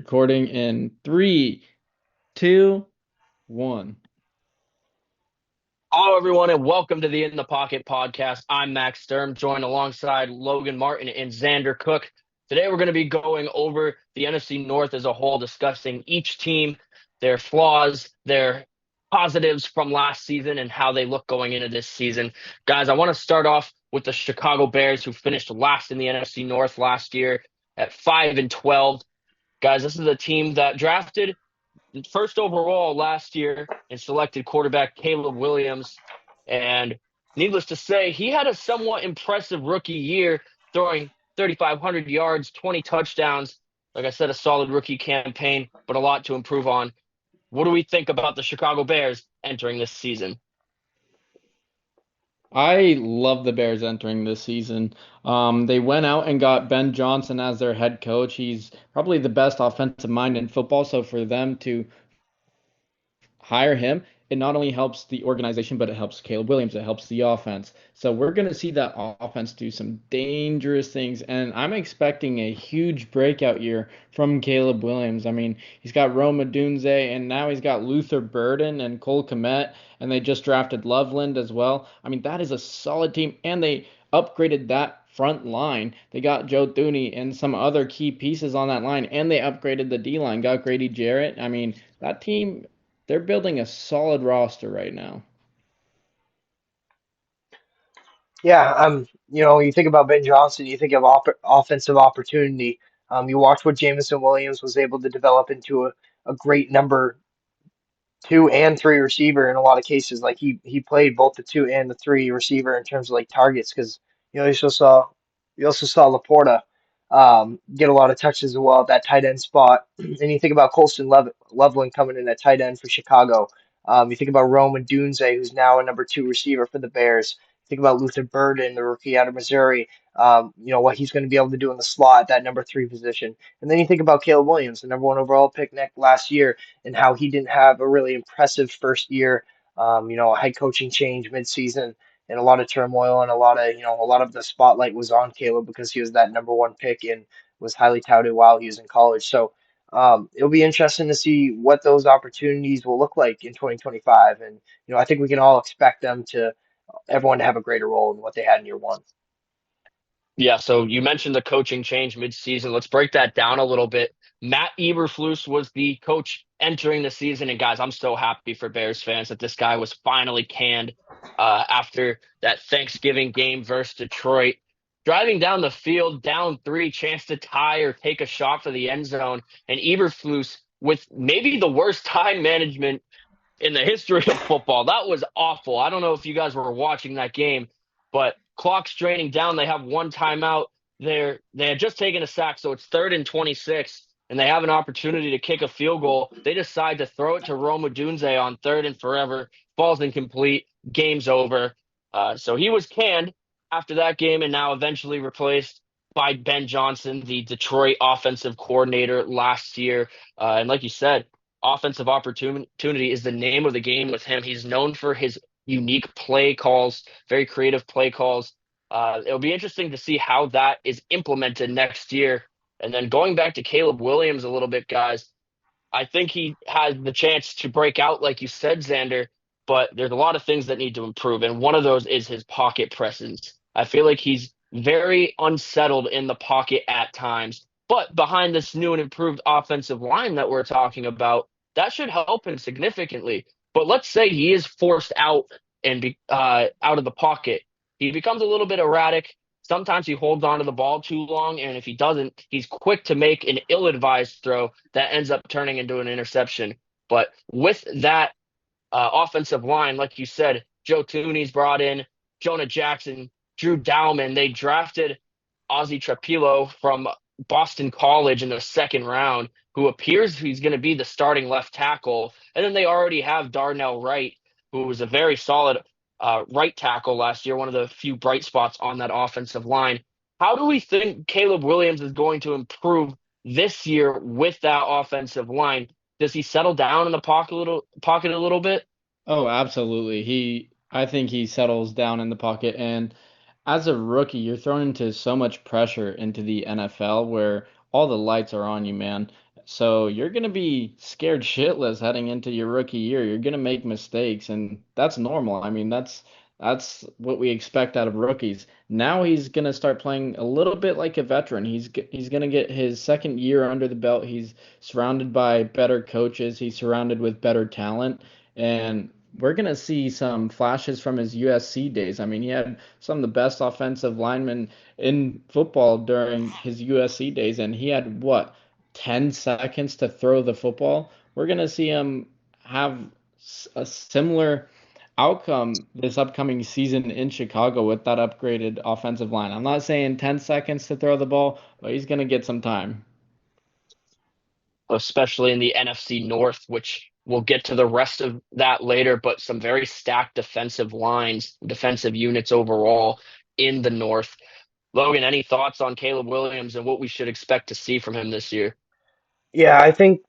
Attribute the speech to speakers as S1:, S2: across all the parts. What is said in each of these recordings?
S1: Recording in three, two, one.
S2: Hello, everyone, and welcome to the In the Pocket podcast. I'm Max Sturm, joined alongside Logan Martin and Xander Cook. Today, we're going to be going over the NFC North as a whole, discussing each team, their flaws, their positives from last season, and how they look going into this season. Guys, I want to start off with the Chicago Bears, who finished last in the NFC North last year at 5-12. Guys, this is a team that drafted first overall last year and selected quarterback Caleb Williams. And needless to say, he had a somewhat impressive rookie year, throwing 3,500 yards, 20 touchdowns. Like I said, a solid rookie campaign, but a lot to improve on. What do we think about the Chicago Bears entering this season?
S1: I love the Bears entering this season. They went out and got Ben Johnson as their head coach. He's probably the best offensive mind in football. So for them to hire him, it not only helps the organization, but it helps Caleb Williams. It helps the offense. So we're going to see that offense do some dangerous things. And I'm expecting a huge breakout year from Caleb Williams. I mean, he's got Rome Odunze, and now he's got Luther Burden and Cole Kmet, and they just drafted Loveland as well. I mean, that is a solid team. And they upgraded that front line. They got Joe Thuney and some other key pieces on that line, and they upgraded the D line, got Grady Jarrett. I mean, that team, they're building a solid roster right now.
S3: Yeah, you think about Ben Johnson, you think of offensive opportunity. You watch what Jamison Williams was able to develop into a great number two and three receiver in a lot of cases. Like he played both the two and the three receiver in terms of like targets because you also saw Laporta get a lot of touches as well at that tight end spot. And you think about Colston Loveland coming in at tight end for Chicago. You think about Roman Dunze, who's now a number two receiver for the Bears. Think about Luther Burden, the rookie out of Missouri. What he's going to be able to do in the slot, that number three position. And then you think about Caleb Williams, the number one overall pick last year, and how he didn't have a really impressive first year. A head coaching change midseason and a lot of turmoil and a lot of the spotlight was on Caleb because he was that number one pick and was highly touted while he was in college. So it'll be interesting to see what those opportunities will look like in 2025. And I think we can all expect everyone to have a greater role in what they had in year one.
S2: Yeah, so you mentioned the coaching change midseason. Let's break that down a little bit. Matt Eberflus was the coach entering the season, and guys, I'm so happy for Bears fans that this guy was finally canned after that Thanksgiving game versus Detroit. Driving down the field, down three, chance to tie or take a shot for the end zone, and Eberflus with maybe the worst time management in the history of football. That was awful. I don't know if you guys were watching that game, but clock's draining down. They have one timeout. They had just taken a sack, so it's 3rd and 26, and they have an opportunity to kick a field goal. They decide to throw it to Roma Dunze on third and forever. Falls incomplete. Game's over. So he was canned after that game, and now eventually replaced by Ben Johnson, the Detroit offensive coordinator last year. And like you said, offensive opportunity is the name of the game with him. He's known for his unique play calls, very creative play calls. It'll be interesting to see how that is implemented next year. And then going back to Caleb Williams a little bit, guys, I think he has the chance to break out, like you said, Xander, but there's a lot of things that need to improve. And one of those is his pocket presence. I feel like he's very unsettled in the pocket at times. But behind this new and improved offensive line that we're talking about, that should help him significantly. But let's say he is forced out and out of the pocket. He becomes a little bit erratic. Sometimes he holds on to the ball too long, and if he doesn't, he's quick to make an ill-advised throw that ends up turning into an interception. But with that offensive line, like you said, Joe Tooney's brought in, Jonah Jackson, Drew Dowman. They drafted Ozzie Trapilo from Boston College in the second round, who appears he's going to be the starting left tackle. And then they already have Darnell Wright, who was a very solid right tackle last year, one of the few bright spots on that offensive line. How do we think Caleb Williams is going to improve this year with that offensive line? Does he settle down in the pocket a little bit?
S1: Oh, absolutely. I think he settles down in the pocket. And as a rookie, you're thrown into so much pressure into the NFL where all the lights are on you, man. So you're going to be scared shitless heading into your rookie year. You're going to make mistakes, and that's normal. I mean, that's what we expect out of rookies. Now he's going to start playing a little bit like a veteran. He's going to get his second year under the belt. He's surrounded by better coaches. He's surrounded with better talent, and we're going to see some flashes from his USC days. I mean, he had some of the best offensive linemen in football during his USC days, and he had what? 10 seconds to throw the football, we're going to see him have a similar outcome this upcoming season in Chicago with that upgraded offensive line. I'm not saying 10 seconds to throw the ball, but he's going to get some time.
S2: Especially in the NFC North, which we'll get to the rest of that later, but some very stacked defensive lines, defensive units overall in the North. Logan, any thoughts on Caleb Williams and what we should expect to see from him this year?
S3: Yeah, I think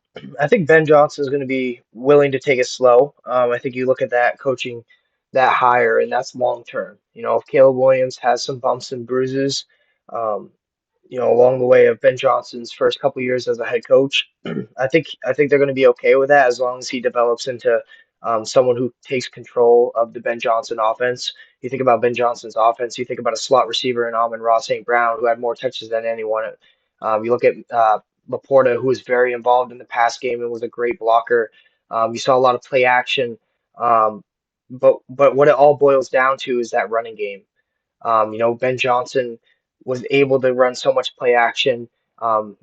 S3: Ben Johnson is going to be willing to take it slow. I think you look at that coaching that hire, and that's long term. If Caleb Williams has some bumps and bruises, um, along the way of Ben Johnson's first couple years as a head coach, I think they're going to be okay with that as long as he develops into someone who takes control of the Ben Johnson offense. You think about Ben Johnson's offense, you think about a slot receiver in Amon-Ra St. Brown who had more touches than anyone. You look at Laporta, who was very involved in the pass game and was a great blocker. You saw a lot of play action, um, but what it all boils down to is that running game. Ben Johnson was able to run so much play action um,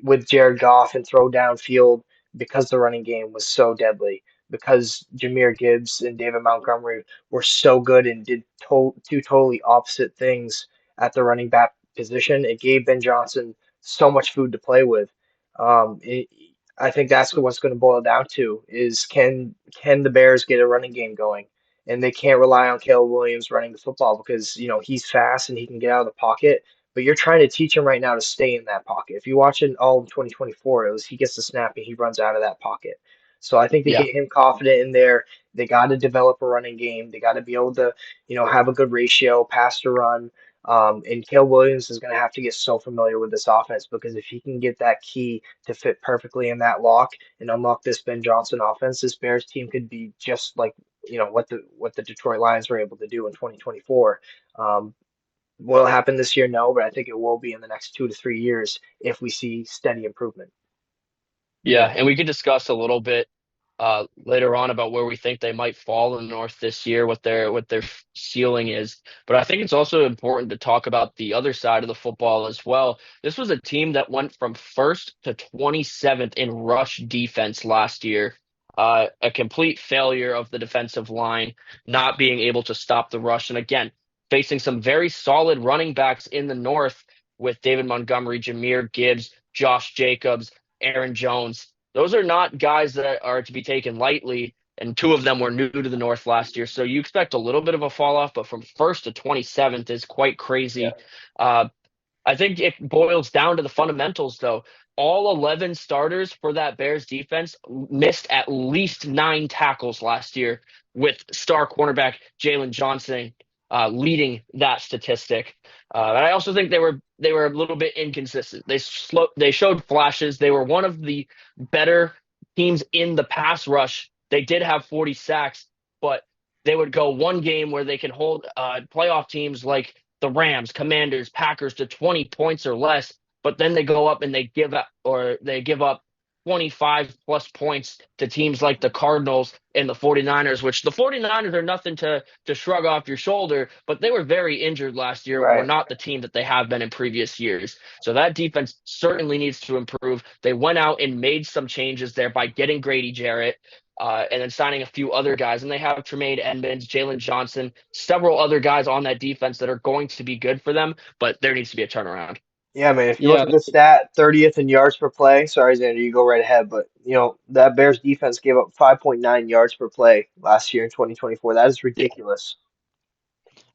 S3: with Jared Goff and throw downfield because the running game was so deadly. Because Jahmyr Gibbs and David Montgomery were so good and did two totally opposite things at the running back position, it gave Ben Johnson so much food to play with. Um, it, I think that's what's going to boil down to is can the Bears get a running game going? And they can't rely on Caleb Williams running the football because he's fast and he can get out of the pocket. But you're trying to teach him right now to stay in that pocket. If you watch it all of 2024, it was he gets the snap and he runs out of that pocket. So I think to
S2: Yeah.
S3: get him confident in there, they got to develop a running game. They got to be able to, have a good ratio, pass to run. And Caleb Williams is going to have to get so familiar with this offense because if he can get that key to fit perfectly in that lock and unlock this Ben Johnson offense, this Bears team could be just like what the Detroit Lions were able to do in 2024. Um, will it happen this year? No, but I think it will be in the next 2 to 3 years if we see steady improvement.
S2: Yeah, and we could discuss a little bit later on about where we think they might fall in the North this year, what their ceiling is. But I think it's also important to talk about the other side of the football as well. This was a team that went from first to 27th in rush defense last year. A complete failure of the defensive line, not being able to stop the rush, and again facing some very solid running backs in the North with David Montgomery, Jahmyr Gibbs, Josh Jacobs. Aaron Jones. Those are not guys that are to be taken lightly, and two of them were new to the North last year. So you expect a little bit of a fall off, but from first to 27th is quite
S3: Yeah.
S2: crazy. Uh, I think it boils down to the fundamentals, though. All 11 starters for that Bears defense missed at least 9 tackles last year, with star cornerback Jalen Johnson leading that statistic. And I also think they were a little bit inconsistent. They showed flashes. They were one of the better teams in the pass rush. They did have 40 sacks, but they would go one game where they can hold playoff teams like the Rams, Commanders, Packers to 20 points or less, but then they go up and they give up 25 plus points to teams like the Cardinals and the 49ers, which the 49ers are nothing to shrug off your shoulder, but they were very injured last year and were
S3: Right.
S2: not the team that they have been in previous years. So that defense certainly needs to improve. They went out and made some changes there by getting Grady Jarrett. And then signing a few other guys. And they have Tremaine Edmonds, Jalen Johnson, several other guys on that defense that are going to be good for them, but there needs to be a turnaround.
S3: Yeah, man. If you look
S1: Yeah,
S3: at the stat, 30th in yards per play. Sorry, Xander, you go right ahead. But that Bears defense gave up 5.9 yards per play last year in 2024. That is
S2: Yeah.
S3: ridiculous.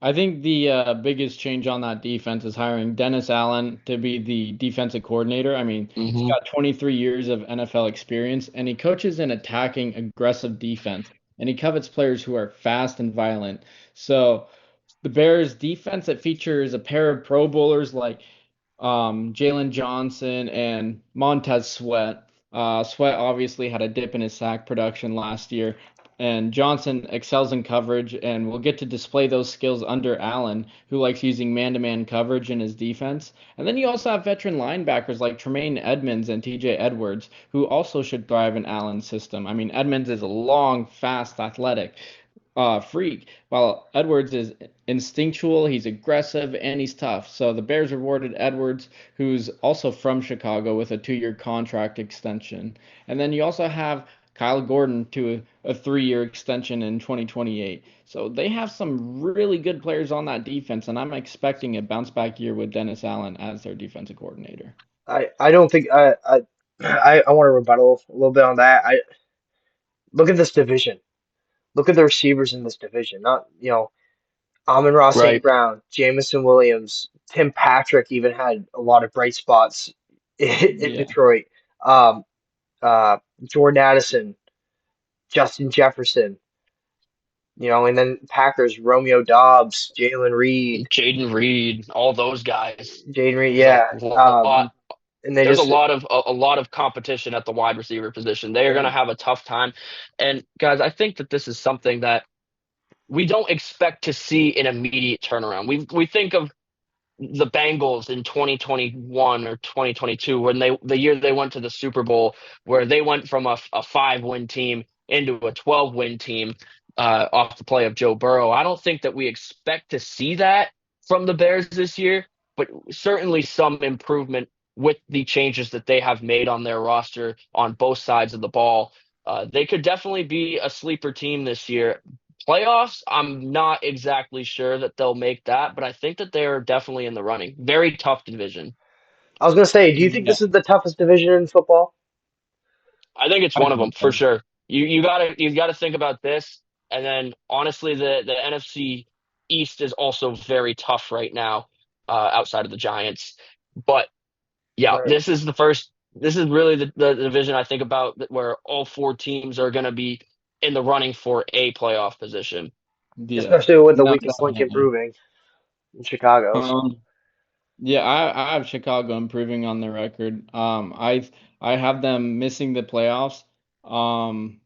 S1: I think the biggest change on that defense is hiring Dennis Allen to be the defensive coordinator. I mean, he's
S2: hmm
S1: got 23 years of NFL experience and he coaches an attacking, aggressive defense. And he covets players who are fast and violent. So the Bears defense that features a pair of Pro Bowlers like Jalen Johnson, and Montez Sweat. Sweat obviously had a dip in his sack production last year, and Johnson excels in coverage and will get to display those skills under Allen, who likes using man-to-man coverage in his defense. And then you also have veteran linebackers like Tremaine Edmonds and TJ Edwards, who also should thrive in Allen's system. I mean, Edmonds is a long, fast, athletic freak, while Edwards is instinctual, he's aggressive, and he's tough. So the Bears rewarded Edwards, who's also from Chicago, with a 2-year contract extension. And then you also have Kyle Gordon to a 3-year extension in 2028. So they have some really good players on that defense, and I'm expecting a bounce back year with Dennis Allen as their defensive coordinator.
S3: I don't think I want to rebuttal a little bit on that. I look at this division. Look at the receivers in this division. Not, Amon-Ra St.
S2: Right.
S3: Brown, Jamison Williams, Tim Patrick even had a lot of bright spots in
S1: Yeah.
S3: Detroit. Um, Jordan Addison, Justin Jefferson, and then Packers, Romeo Dobbs, Jalen Reed,
S2: Jaden Reed, all those guys.
S3: Jaden Reed,
S2: There's a
S3: yeah.
S2: lot.
S3: And they
S2: There's
S3: just,
S2: a lot of competition at the wide receiver position. They are going to
S3: and
S2: have a tough time. And guys, I think that this is something that we don't expect to see an immediate turnaround. We think of the Bengals in 2021 or 2022 when the year they went to the Super Bowl, where they went from a 5-win team into a 12-win team off the play of Joe Burrow. I don't think that we expect to see that from the Bears this year, but certainly some improvement with the changes that they have made on their roster on both sides of the ball. They could definitely be a sleeper team this year. Playoffs, I'm not exactly sure that they'll make that, but I think that they're definitely in the running. Very tough division.
S3: I was gonna say, do you think
S1: Yeah,
S3: this is the toughest division in football?
S2: I think it's
S1: I
S2: one of them
S1: think
S2: for
S1: so.
S2: sure. You gotta think about this, and then honestly, the NFC East is also very tough right now, outside of the Giants. But yeah,
S3: Right.
S2: This is really the division I think about where all four teams are going to be in the running for a playoff position.
S1: Yeah,
S3: Especially with the
S1: no,
S3: weakest link
S1: definitely.
S3: improving in Chicago. So
S1: Um, Yeah, I have Chicago improving on their record. I have them missing the playoffs, um,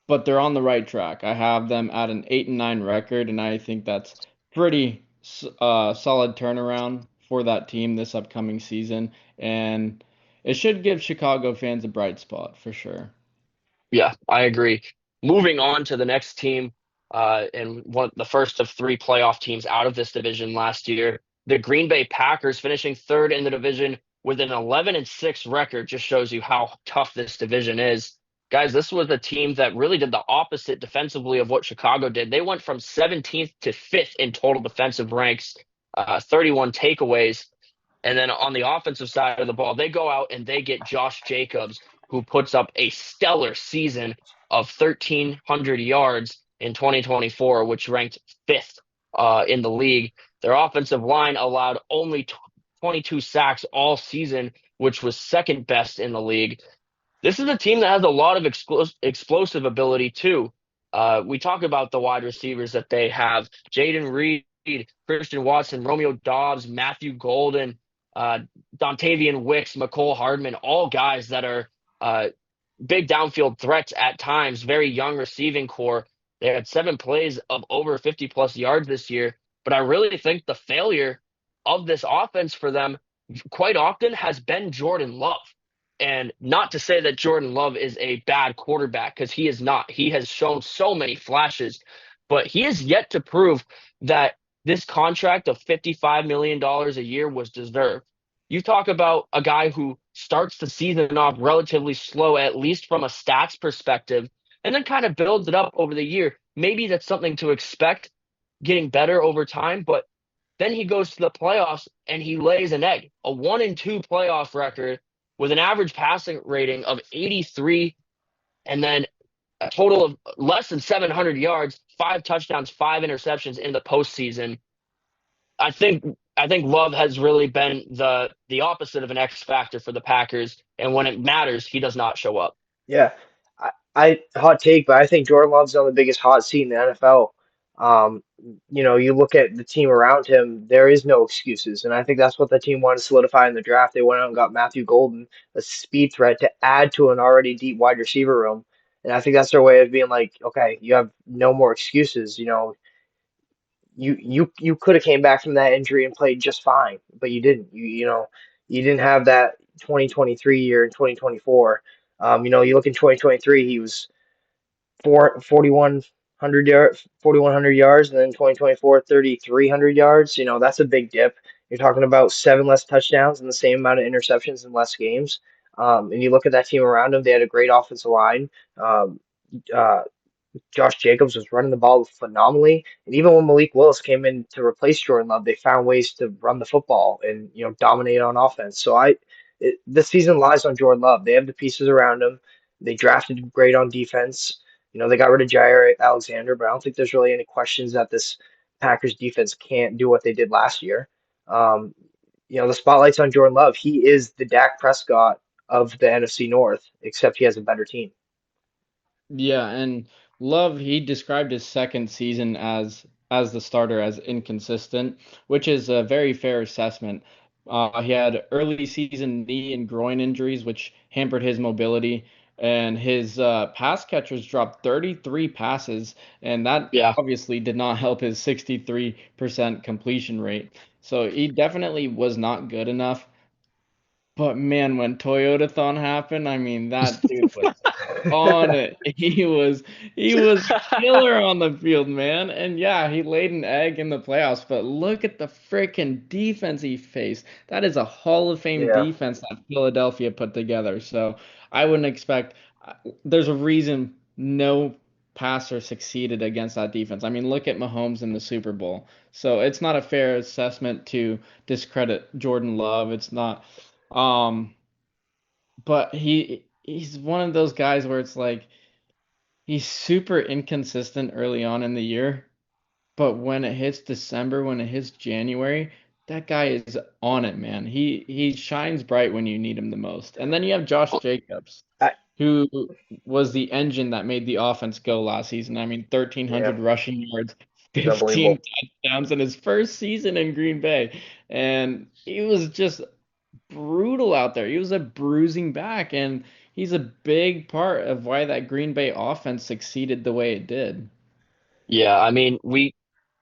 S1: but they're on the right track. I have them at an 8-9 record, and I think that's pretty solid turnaround for that team this upcoming season, and it should give Chicago fans a bright spot for sure.
S2: Yeah, I agree. Moving on to the next team, and the first of three playoff teams out of this division last year, the Green Bay Packers finishing third in the division with an 11-6 record just shows you how tough this division is. Guys, this was a team that really did the opposite defensively of what Chicago did. They went from 17th to 5th in total defensive ranks, 31 takeaways. And then on the offensive side of the ball, they go out and they get Josh Jacobs, who puts up a stellar season of 1,300 yards in 2024, which ranked fifth in the league. Their offensive line allowed only 22 sacks all season, which was second best in the league. This is a team that has a lot of explosive ability too. We talk about the wide receivers that they have: Jaden Reed, Christian Watson, Romeo Dobbs, Matthew Golden, uh, Dontavian Wicks, McCole Hardman, all guys that are uh, big downfield threats at times. Very young receiving core. They had 7 plays of over 50 plus yards this year, but I really think the failure of this offense for them quite often has been Jordan Love. And not to say that Jordan Love is a bad quarterback, because he is not. He has shown so many flashes, but he has yet to prove that this contract of $55 million a year was deserved. You talk about a guy who starts the season off relatively slow, at least from a stats perspective, and then kind of builds it up over the year. Maybe that's something to expect getting better over time, but then he goes to the playoffs and he lays an egg, a 1-2 playoff record with an average passing rating of 83, and then a total of less than 700 yards, 5 touchdowns, 5 interceptions in the postseason. I think Love has really been the opposite of an X factor for the Packers, and when it matters, he does not show up.
S3: yeah, I hot take, but I think Jordan Love's on the biggest hot seat in the NFL. Um, you look at the team around him, there is no excuses. And I think that's what the team wanted to solidify in the draft. They went out and got Matthew Golden, a speed threat to add to an already deep wide receiver room. And I think that's their way of being like, okay, you have no more excuses. You could have came back from that injury and played just fine, but you didn't. You didn't have that 2023 year in 2024. You look in 2023, he was 4,100 yards, 4,100 yards, and then 2024, 3,300 yards. That's a big dip. You're talking about seven less touchdowns and the same amount of interceptions in less games. And you look at that team around him; they had a great offensive line. Um, uh, Josh Jacobs was running the ball phenomenally, and even when Malik Willis came in to replace Jordan Love, they found ways to run the football and dominate on offense. So this season lies on Jordan Love. They have the pieces around him. They drafted great on defense. They got rid of Jair Alexander, but I don't think there's really any questions that this Packers defense can't do what they did last year. Um, the spotlight's on Jordan Love. He is the Dak Prescott of the NFC North, except he has a better team.
S1: Yeah, and Love, he described his second season as the starter as inconsistent, which is a very fair assessment. He had early season knee and groin injuries, which hampered his mobility, and his pass catchers dropped 33 passes, and that
S2: Yeah.
S1: obviously did not help his 63% completion rate. So he definitely was not good enough. But man, when Toyotathon happened, I mean, that dude was on it. He was killer on the field, man. And yeah, he laid an egg in the playoffs, but look at the freaking defense he faced. That is a Hall of Fame
S3: Yeah.
S1: defense that Philadelphia put together. So I wouldn't expect there's a reason no passer succeeded against that defense. I mean, look at Mahomes in the Super Bowl. So it's not a fair assessment to discredit Jordan Love. It's not um but he's one of those guys where it's like he's super inconsistent early on in the year, but when it hits December, when it hits January, that guy is on it, man. He shines bright when you need him the most. And then you have Josh Jacobs,
S3: I,
S1: who was the engine that made the offense go last season. I mean,
S3: yeah,
S1: 1,300 rushing yards,
S3: he's
S1: 15
S3: unbelievable.
S1: touchdowns in his first season in Green Bay. And he was just brutal out there. He was a bruising back, and he's a big part of why that Green Bay offense succeeded the way it did.
S2: Yeah, I mean, we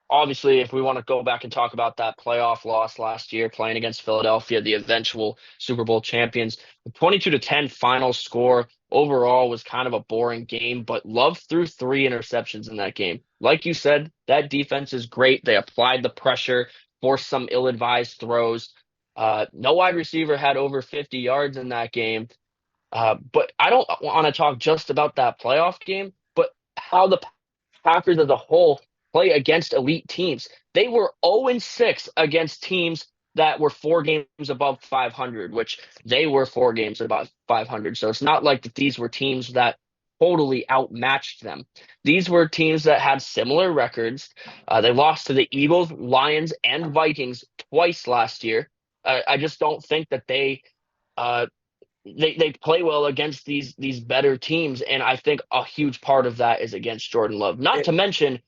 S2: obviously, if we want to go back and talk about that playoff loss last year, playing against Philadelphia, the eventual Super Bowl champions, the 22-10 final score overall was kind of a boring game, but Love threw three interceptions in that game. Like you said, that defense is great. They applied the pressure, forced some ill-advised throws. No wide receiver had over 50 yards in that game. But I don't want to talk just about that playoff game, but how the Packers as a whole play against elite teams. They were 0-6 against teams that were 4 games above 500, which they were 4 games above 500. So it's not like that these were teams that totally outmatched them. These were teams that had similar records. They lost to the Eagles, Lions, and Vikings twice last year. I just don't think that uh, they play well against these better teams, and I think a huge part of that is against Jordan Love. Not to mention,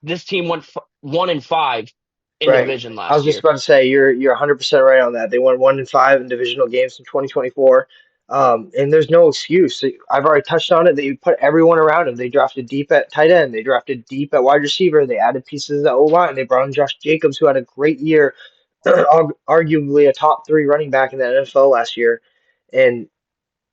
S2: this team went 1-5 in the
S3: Right.
S2: division
S3: I was
S2: last
S3: just
S2: year.
S3: about to say you're 100% right on that. They won 1-5 in divisional games in 2024. And there's no excuse. I've already touched on it. They put everyone around him. They drafted deep at tight end. They drafted deep at wide receiver. They added pieces at O line. They brought in Josh Jacobs, who had a great year, arguably a top three running back in the NFL last year. And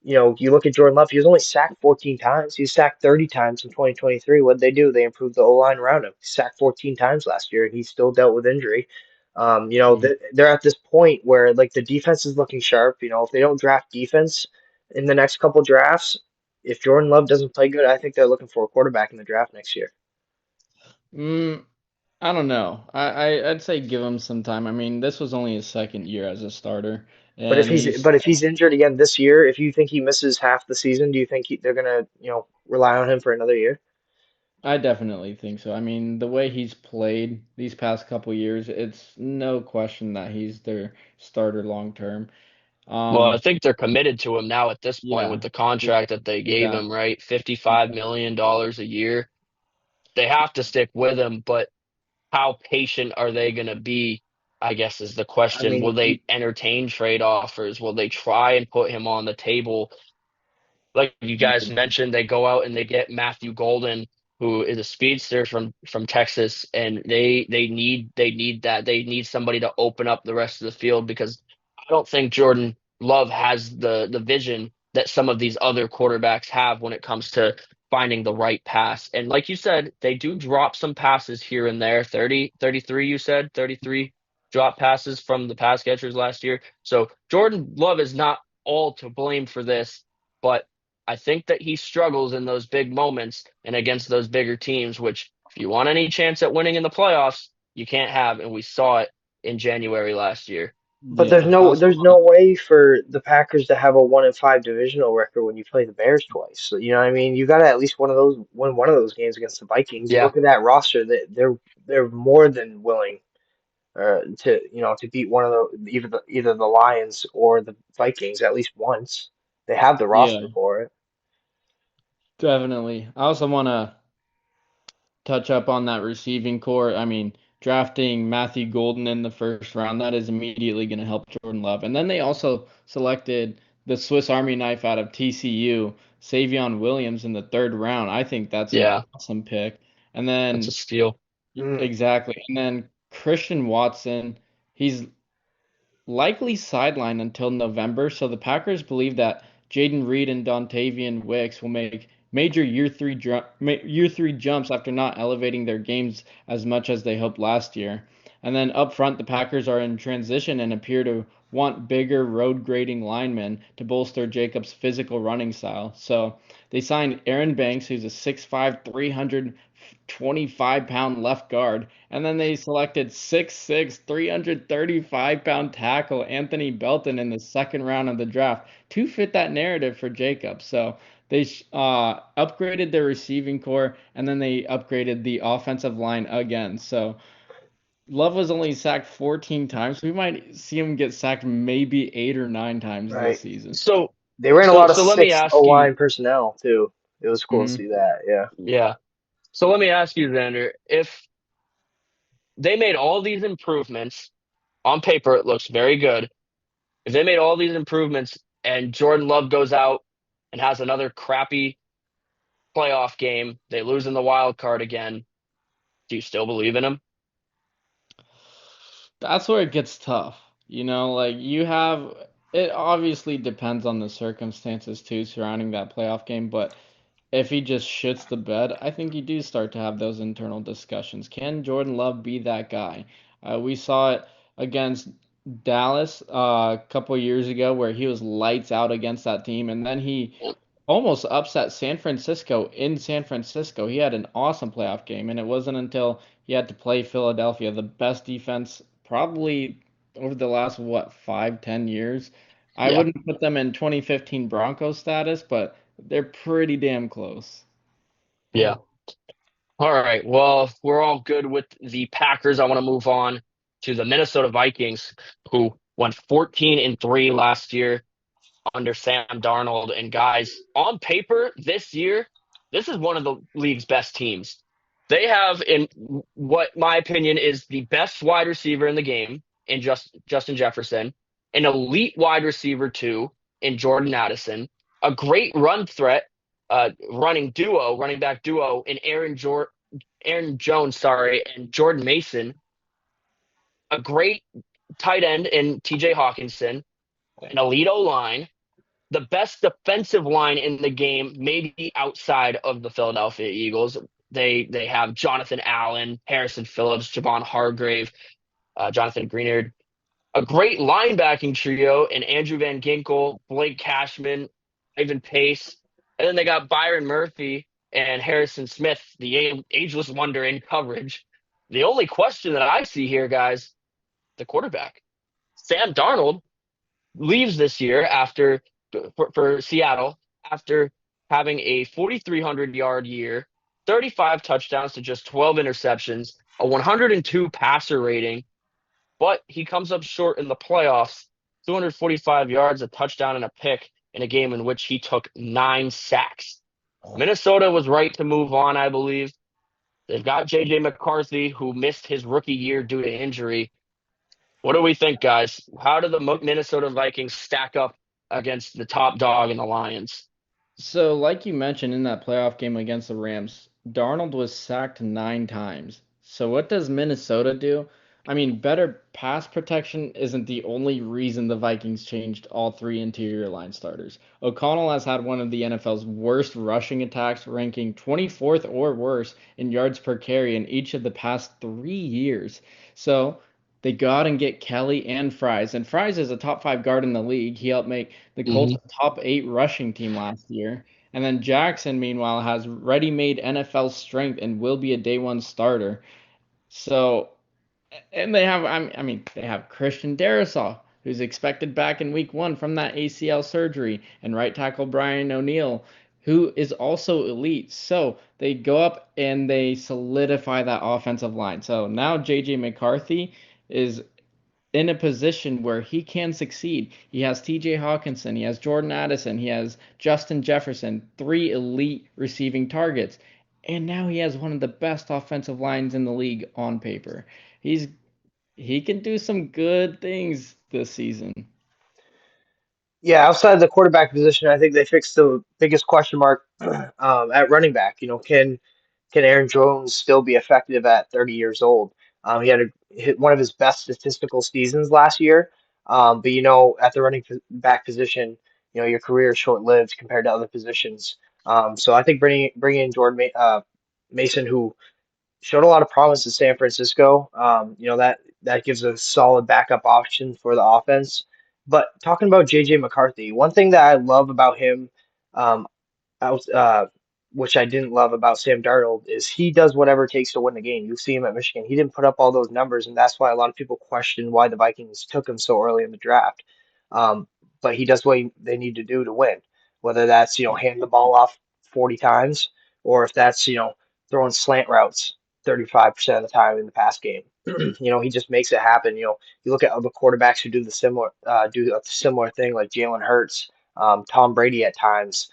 S3: you look at Jordan Love, he was only sacked 14 times. He was sacked 30 times in 2023. What did they do? They improved the O line around him. He sacked 14 times last year, and he still dealt with injury.
S1: Mhm.
S3: They're at this point where like the defense is looking sharp. If they don't draft defense in the next couple drafts, if Jordan Love doesn't play good, I think they're looking for a quarterback in the draft next year.
S1: Mm, I don't know. I'd say give him some time. I mean, this was only his second year as a starter,
S3: But if
S1: and
S3: he's
S1: he's
S3: but if he's injured again this year, if you think he misses half the season, do you think they're gonna rely on him for another year?
S1: I definitely think so. I mean, the way he's played these past couple years, it's no question that he's their starter long term.
S2: Well, I
S1: Um,
S2: think they're committed to him now at this point
S1: yeah,
S2: with the
S1: e-
S2: contract that they gave him,
S1: exactly.
S2: right? $55 million a year. they have to stick with him, but how patient are they going to be? I guess is the
S3: I
S2: question. Will
S3: mean,
S2: they entertain trade offers? Will they try and put him on the table? Like you guys mentioned, they go out and they get Matthew Golden, who is a speedster from Texas, and they need that. They need somebody to open up the rest of the field because I don't think Jordan Love has the vision that some of these other quarterbacks have when it comes to finding the right pass. And like you said, they do drop some passes here and there. 30, 33, you said 33 drop passes from the pass catchers last year. So Jordan Love is not all to blame for this, but I think that he struggles in those big moments and against those bigger teams, which if you want any chance at winning in the playoffs, you can't have. And we saw it in January last year.
S3: but
S1: Yeah. I also
S3: there's no way for the Packers to have a 1-5 divisional record when you play the Bears twice. So, you know what I mean? You got to at least win one of those games against the Vikings. You
S2: Yeah,
S3: look at that roster, that they're more than willing to to beat one of either the Lions or the Vikings at least once. They have the roster
S1: yeah,
S3: for it.
S1: definitely. I also want to touch up on that receiving core. I mean, drafting Matthew Golden in the first round, that is immediately going to help Jordan Love. And then they also selected the Swiss Army knife out of TCU, Savion Williams in the third round. I think that's an
S2: yeah,
S1: awesome pick. And
S2: that's a
S1: then
S2: steal.
S3: Mm,
S1: exactly. And then Christian Watson, he's likely sidelined until November, so the Packers believe that Jaden Reed and Dontavian Wicks will make major year three jumps after not elevating their games as much as they hoped last year. And then up front, the Packers are in transition and appear to want bigger road grading linemen to bolster Jacobs' physical running style. So they signed Aaron Banks, who's a 6'5", 325-pound left guard, and then they selected 6'6", 335-pound tackle Anthony Belton in the second round of the draft to fit that narrative for Jacobs. So they upgraded their receiving core, and then they upgraded the offensive line again. So Love was only sacked 14 times. We might see him get sacked maybe 8 or 9 times this
S3: right.
S1: season.
S2: So,
S3: They ran a
S2: so,
S3: lot of
S2: so let me
S3: six O
S2: ask you,
S3: line personnel too. It was cool to
S1: Mhm.
S3: see that. Yeah.
S2: yeah. So let me ask you, Xander, if they made all these improvements on paper, it looks very good. If they made all these improvements and Jordan Love goes out and has another crappy playoff game, they lose in the wild card again, do you still believe in him?
S1: That's where it gets tough. Like it obviously depends on the circumstances too surrounding that playoff game, but if he just shits the bed, I think you do start to have those internal discussions. Can Jordan Love be that guy? We saw it against Dallas a couple years ago where he was lights out against that team, and then he almost upset San Francisco in San Francisco. He had an awesome playoff game, and it wasn't until he had to play Philadelphia, the best defense probably over the last, what, 5, 10 years. I
S2: Yeah.
S1: wouldn't put them in 2015 Broncos status, but they're pretty damn close.
S2: Yeah. All right. Well, we're all good with the Packers. I want to move on to the Minnesota Vikings, who went 14-3 last year under Sam Darnold. And guys, on paper this year, this is one of the league's best teams. They have, in what my opinion is the best wide receiver in the game in Justin Jefferson, an elite wide receiver too in Jordan Addison, a great run threat, running back duo in Aaron Jones, sorry, and Jordan Mason, a great tight end in TJ Hawkinson, an elite O line, the best defensive line in the game, maybe outside of the Philadelphia Eagles. They have Jonathan Allen, Harrison Phillips, Javon Hargrave, Jonathan Greenard, a great linebacking trio in Andrew Van Ginkel, Blake Cashman, Ivan Pace, and then they got Byron Murphy and Harrison Smith, the ageless wonder in coverage. The only question that I see here, guys, the quarterback. Sam Darnold leaves this year for Seattle after having a 4,300-yard year, 35 touchdowns to just 12 interceptions, a 102 passer rating, but he comes up short in the playoffs, 245 yards, a touchdown, and a pick in a game in which he took 9 sacks. Minnesota was right to move on, I believe. They've got J.J. McCarthy, who missed his rookie year due to injury. What do we think, guys? How do the Minnesota Vikings stack up against the top dog in the Lions?
S1: So, like you mentioned in that playoff game against the Rams, Darnold was sacked 9 times. So, what does Minnesota do? I mean, better pass protection isn't the only reason the Vikings changed all three interior line starters. O'Connell has had one of the NFL's worst rushing attacks, ranking 24th or worse in yards per carry in each of the past 3 years. So, they go out and get Kelly and Fries. And Fries is a top five guard in the league. He helped make the Colts
S2: Hmm.
S1: a top eight rushing team last year. And then Jackson, meanwhile, has ready-made NFL strength and will be a day one starter. So, and they have, I mean, they have Christian Darrisaw, who's expected back in week one from that ACL surgery, and right tackle Brian O'Neill, who is also elite. So they go up and they solidify that offensive line. So now JJ McCarthy is in a position where he can succeed. He has TJ Hawkinson, he has Jordan Addison, he has Justin Jefferson, three elite receiving targets. And now he has one of the best offensive lines in the league on paper. He's he can do some good things this season.
S3: Yeah, outside of the quarterback position, I think they fixed the biggest question mark at running back. Can Aaron Jones still be effective at 30 years old? He had hit one of his best statistical seasons last year. But at the running back position, your career is short-lived compared to other positions. So I think bringing in Jordan Mason, who showed a lot of promise in San Francisco. That gives a solid backup option for the offense. But talking about JJ McCarthy, one thing that I love about him, um, out, which I didn't love about Sam Darnold, is he does whatever it takes to win the game. You see him at Michigan; he didn't put up all those numbers, and that's why a lot of people question why the Vikings took him so early in the draft. Um, but he does what they need to do to win, whether that's hand the ball off 40 times, or if that's throwing slant routes 35% of the time in the pass game. He just makes it happen. You look at other quarterbacks who do a similar thing, like Jalen Hurts, Tom Brady at times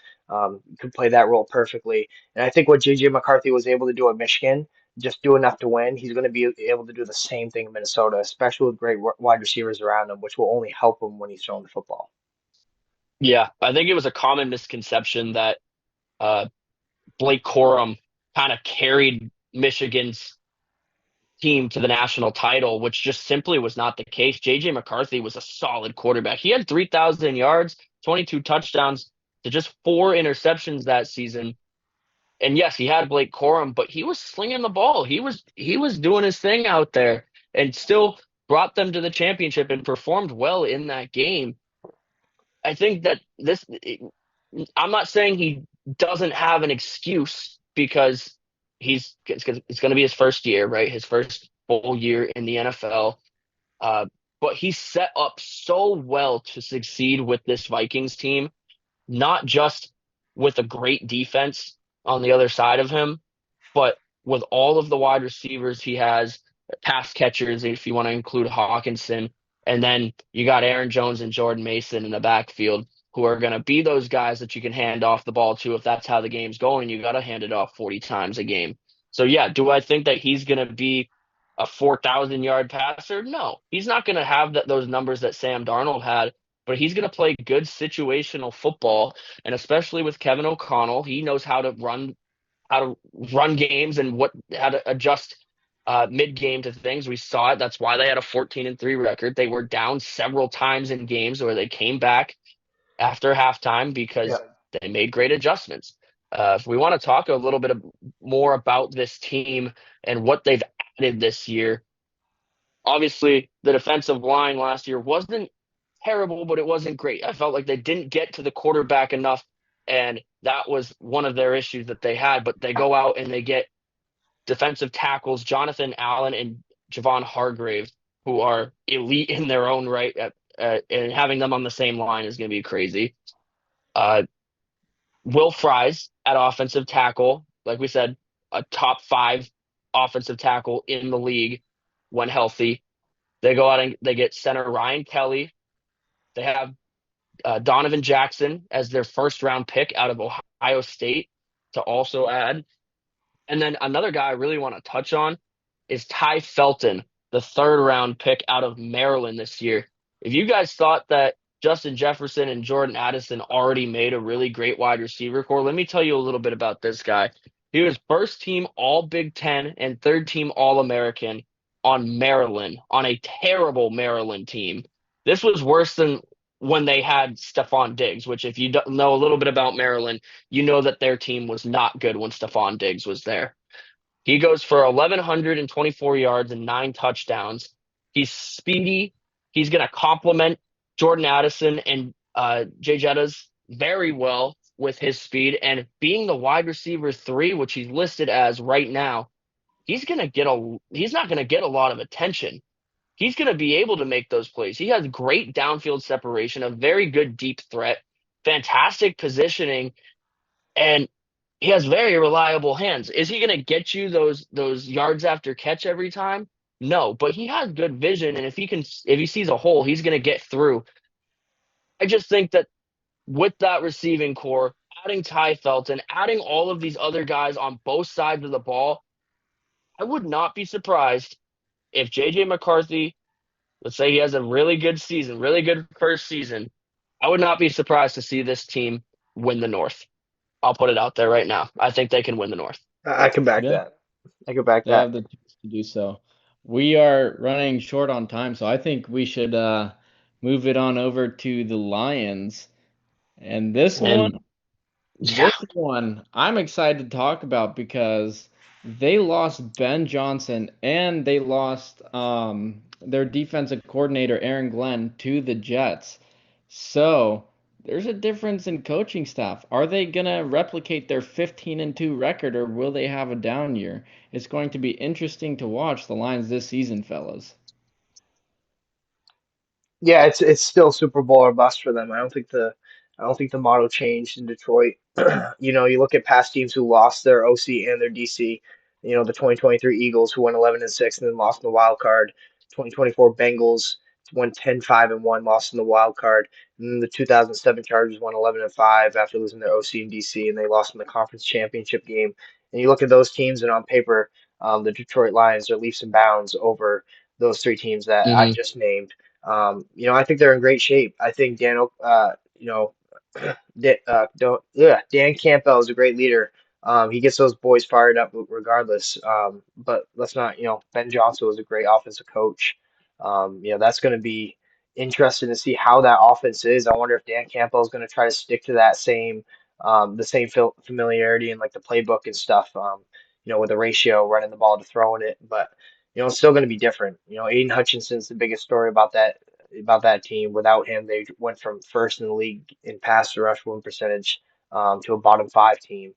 S3: could play that role perfectly. And I think what JJ McCarthy was able to do at Michigan, just do enough to win, he's going to be able to do the same thing in Minnesota, especially with great wide receivers around him, which will only help him when he's throwing the football.
S2: Yeah, I think it was a common misconception that uh, Blake Corum kind of carried Michigan's team to the national title, which just simply was not the case. JJ McCarthy was a solid quarterback. He had 3,000 yards, 22 touchdowns to just 4 interceptions that season. And yes, he had Blake Corum, but he was slinging the ball. He was doing his thing out there and still brought them to the championship and performed well in that game. I think that I'm not saying he doesn't have an excuse because it's going to be his first year, right? His first full year in the NFL. Uh, but he's set up so well to succeed with this Vikings team, not just with a great defense on the other side of him, but with all of the wide receivers he has, pass catchers, if you want to include Hawkinson, and then you got Aaron Jones and Jordan Mason in the backfield who are going to be those guys that you can hand off the ball to if that's how the game's going. You got to hand it off 40 times a game. So, yeah, do I think that he's going to be a 4,000-yard passer? No, he's not going to have those numbers that Sam Darnold had, but he's going to play good situational football. And especially with Kevin O'Connell, he knows how to run games and how to adjust mid game to things. We saw it. That's why they had a 14-3 record. They were down several times in games where they came back after halftime
S3: Yeah.
S2: because they made great adjustments. If we want to talk a little bit more about this team and what they've added this year, obviously the defensive line last year wasn't terrible, but it wasn't great. I felt like they didn't get to the quarterback enough, and that was one of their issues that they had. But they go out and they get defensive tackles, Jonathan Allen and Javon Hargrave, who are elite in their own right, and having them on the same line is going to be crazy. Uh, Will Fries at offensive tackle, like we said, a top five offensive tackle in the league when healthy. They go out and they get center Ryan Kelly. They have Donovan Jackson as their first round pick out of Ohio State to also add. And then another guy I really want to touch on is Ty Felton, the third round pick out of Maryland this year. If you guys thought that Justin Jefferson and Jordan Addison already made a really great wide receiver core, let me tell you a little bit about this guy. He was first team All Big Ten and third team All American on Maryland, on a terrible Maryland team. This was worse than when they had Stephon Diggs, which, if you don't know a little bit about Maryland, you know that their team was not good when Stephon Diggs was there. He goes for 1,124 yards and 9 touchdowns. He's speedy. He's going to complement Jordan Addison and Jay Jettas very well with his speed. And being the wide receiver 3, which he's listed as right now, he's not going to get a lot of attention. He's going to be able to make those plays. He has great downfield separation, a very good deep threat, fantastic positioning, and he has very reliable hands. Is he going to get you those yards after catch every time? No, but he has good vision, and if he sees a hole, he's going to get through. I just think that with that receiving core, adding Ty Felton, adding all of these other guys on both sides of the ball, I would not be surprised if JJ McCarthy, let's say he has a really good season, really good first season, I would not be surprised to see this team win the North. I'll put it out there right now. I think they can win the North.
S3: I can back
S1: Yeah,
S3: that. I can back
S1: they
S3: that.
S1: have the chance to do so. We are running short on time, so I think we should move it on over to the Lions. And
S2: And yeah,
S1: this one, I'm excited to talk about because they lost Ben Johnson and they lost their defensive coordinator Aaron Glenn to the Jets. So there's a difference in coaching staff. Are they gonna replicate their 15-2 record or will they have a down year? It's going to be interesting to watch the Lions this season, fellas.
S3: Yeah, it's still Super Bowl or bust for them. I don't think the model changed in Detroit. You know, you look at past teams who lost their OC and their DC. You know, the 2023 Eagles who went 11-6 and then lost in the wild card. 2024 Bengals went 10-5-1, lost in the wild card. And then the 2007 Chargers won 11-5 after losing their OC and DC, and they lost in the conference championship game. And you look at those teams, and on paper, the Detroit Lions are leaps and bounds over those three teams that I
S2: hmm
S3: just named. You know, I think they're in great shape. I think you know, Dan Campbell is a great leader. He gets those boys fired up regardless. But let's not, you know, Ben Johnson was a great offensive coach. You know, that's going to be interesting to see how that offense is. I wonder if Dan Campbell is going to try to stick to that same, the same familiarity and like the playbook and stuff. You know, with the ratio, running the ball to throwing it, but you know, it's still going to be different. You know, Aiden Hutchinson's the biggest story about that team. Without him, they went from first in the league in pass to rush win percentage to a bottom 5 team.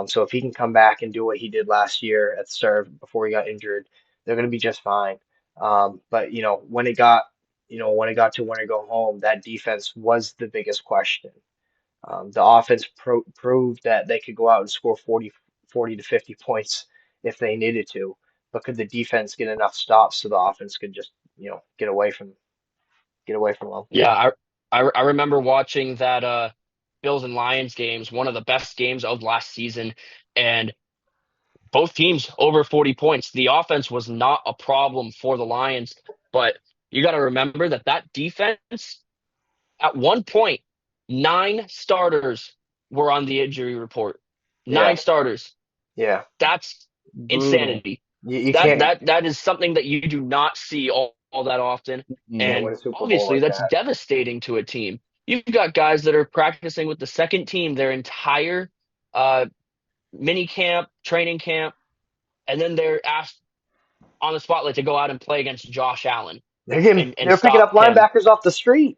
S3: So if he can come back and do what he did last year at the start before he got injured, they're going to be just fine. But you know, when it got to win or go home, that defense was the biggest question. The offense proved that they could go out and score 40 to 50 points if they needed to, but could the defense get enough stops so the offense could just, you know, get away from them?
S2: yeah, I remember watching that Bills and Lions games, one of the best games of last season, and both teams over 40 points. The offense was not a problem for the Lions, but you got to remember that that defense at one point, 9 starters were on the injury report.
S3: Yeah,
S2: 9 starters.
S3: yeah.
S2: That's
S1: Brutal.
S2: insanity.
S3: You
S2: That
S3: can't
S2: that that is something that you do not see all that often.
S1: Mm.
S3: can't
S2: And
S3: win a Super Bowl
S2: obviously
S3: like
S2: that's
S3: that.
S2: devastating to a team. You've got guys that are practicing with the second team their entire uh mini camp, training camp, and then they're asked on the spotlight to go out and play against Josh Allen and
S3: They're picking up
S2: stop him.
S3: linebackers off the street.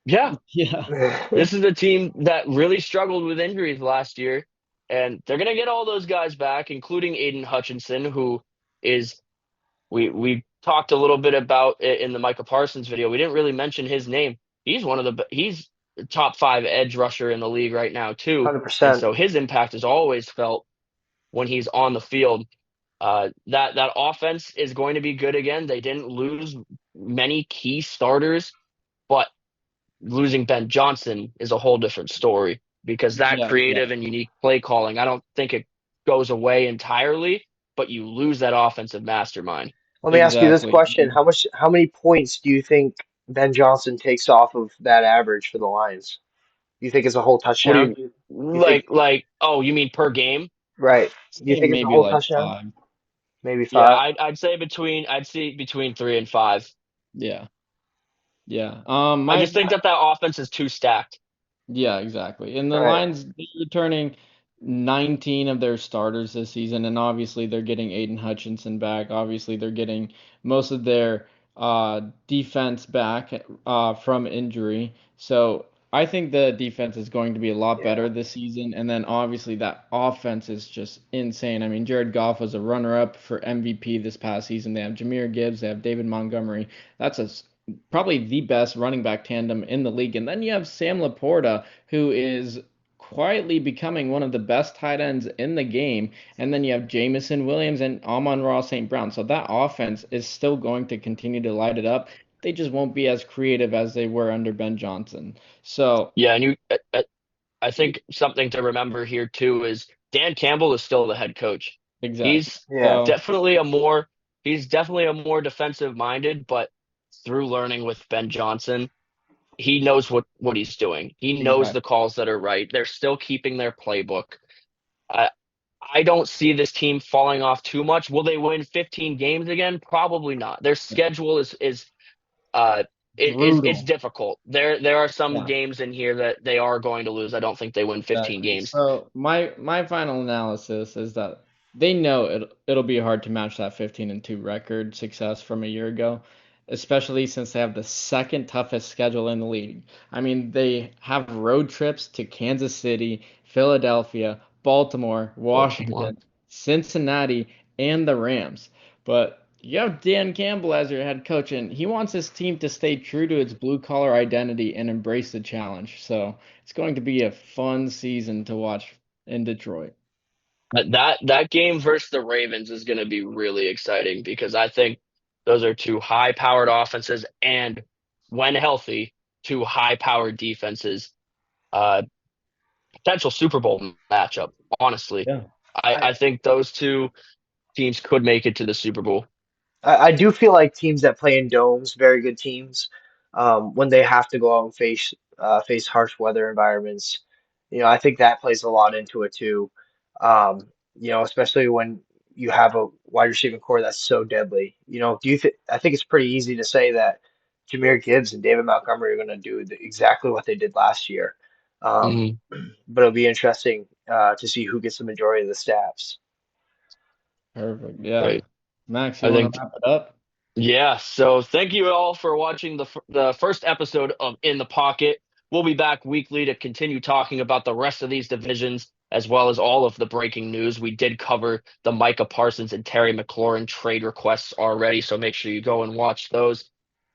S2: Yeah,
S1: Yeah.
S2: this is a team that really struggled with injuries last year, and they're gonna get all those guys back, including Aiden Hutchinson, who is we talked a little bit about it in the Micah Parsons video. We didn't really mention his name. He's the top 5 edge rusher in the league right now too, and
S3: 100%.
S2: so his impact is always felt when he's on the field. That offense is going to be good again. They didn't lose many key starters, but losing Ben Johnson is a whole different story because that
S1: Yeah, yeah.
S2: creative and unique play calling, I don't think it. goes away entirely, but you lose that offensive mastermind.
S3: Let me ask you this
S1: Exactly.
S3: question: how many points do you think Ben Johnson takes off of that average for the Lions? Do you think it's a whole
S2: What do
S3: touchdown?
S2: you
S3: You think
S2: oh, you mean per game?
S3: right? Do you
S1: Say
S3: think it's a
S1: maybe
S3: whole
S1: like
S3: touchdown?
S1: 5.
S3: Maybe
S2: Yeah,
S3: five.
S2: I'd say between 3 and 5.
S1: Yeah. Yeah.
S2: I just think that that offense is too stacked.
S1: Yeah, exactly. And the
S3: Right.
S1: Lions, they're returning 19 of their starters this season, and obviously they're getting Aiden Hutchinson back. Obviously, they're getting most of their defense back from injury. So I think the defense is going to be a lot
S3: Yeah.
S1: better this season. And then obviously that offense is just insane. I mean, Jared Goff was a runner-up for MVP this past season. They have Jahmyr Gibbs, they have David Montgomery. That's probably the best running back tandem in the league. And then you have Sam Laporta, who is quietly becoming one of the best tight ends in the game. And then you have Jamison Williams and Amon-Ra St. Brown. So that offense is still going to continue to light it up. They just won't be as creative as they were under Ben Johnson. So
S2: Yeah, and I think something to remember here too is Dan Campbell is still the head coach.
S1: exactly.
S2: He's
S3: Yeah.
S1: So
S2: definitely a more he's definitely a more defensive minded, but through learning with Ben Johnson, he knows what he's doing. He knows
S1: exactly.
S2: the calls that are right. They're still keeping their playbook. I I don't see this team falling off too much. Will they win 15 games again? Probably not. Their schedule is uh it's
S1: Brutal.
S2: difficult. There are some
S1: Yeah.
S2: games in here that they are going to lose. I don't think they win 15
S1: Exactly.
S2: games.
S1: So my final analysis is that they know it'll be hard to match that 15-2 record success from a year ago, especially since they have the second toughest schedule in the league. I mean, they have road trips to Kansas City, Philadelphia, Baltimore,
S2: Baltimore.
S1: Washington, Cincinnati, and the Rams. But you have Dan Campbell as your head coach, and he wants his team to stay true to its blue collar identity and embrace the challenge. So it's going to be a fun season to watch in Detroit.
S2: That game versus the Ravens is going to be really exciting because I think those are two high-powered offenses and, when healthy, two high-powered defenses. Uh, Potential Super Bowl matchup. Honestly,
S1: Yeah.
S3: I,
S2: I think those two teams could make it to the Super Bowl.
S3: I do feel like teams that play in domes, very good teams, when they have to go out and face harsh weather environments, I think that plays a lot into it too. Especially when you have a wide receiving core that's so deadly. Do you think I think it's pretty easy to say that Jahmyr Gibbs and David Montgomery are going to do exactly what they did last year. Um,
S2: Mhm.
S3: but it'll be interesting to see who gets the majority of the snaps.
S1: Perfect. Yeah.
S2: Right.
S1: Max, you
S2: I
S1: want to
S2: think
S1: wrap it up?
S2: Yeah, so thank you all for watching the first episode of In the Pocket. We'll be back weekly to continue talking about the rest of these divisions as well as all of the breaking news. We did cover the Micah Parsons and Terry McLaurin trade requests already, so make sure you go and watch those.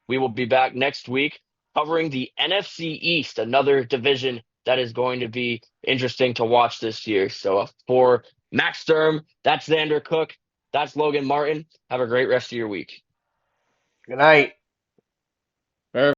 S2: We will be back next week covering the NFC East, another division that is going to be interesting to watch this year. So for Max Sturm, that's Xander Cook, that's Logan Martin. Have a great rest of your week.
S3: Good night.
S1: Perfect.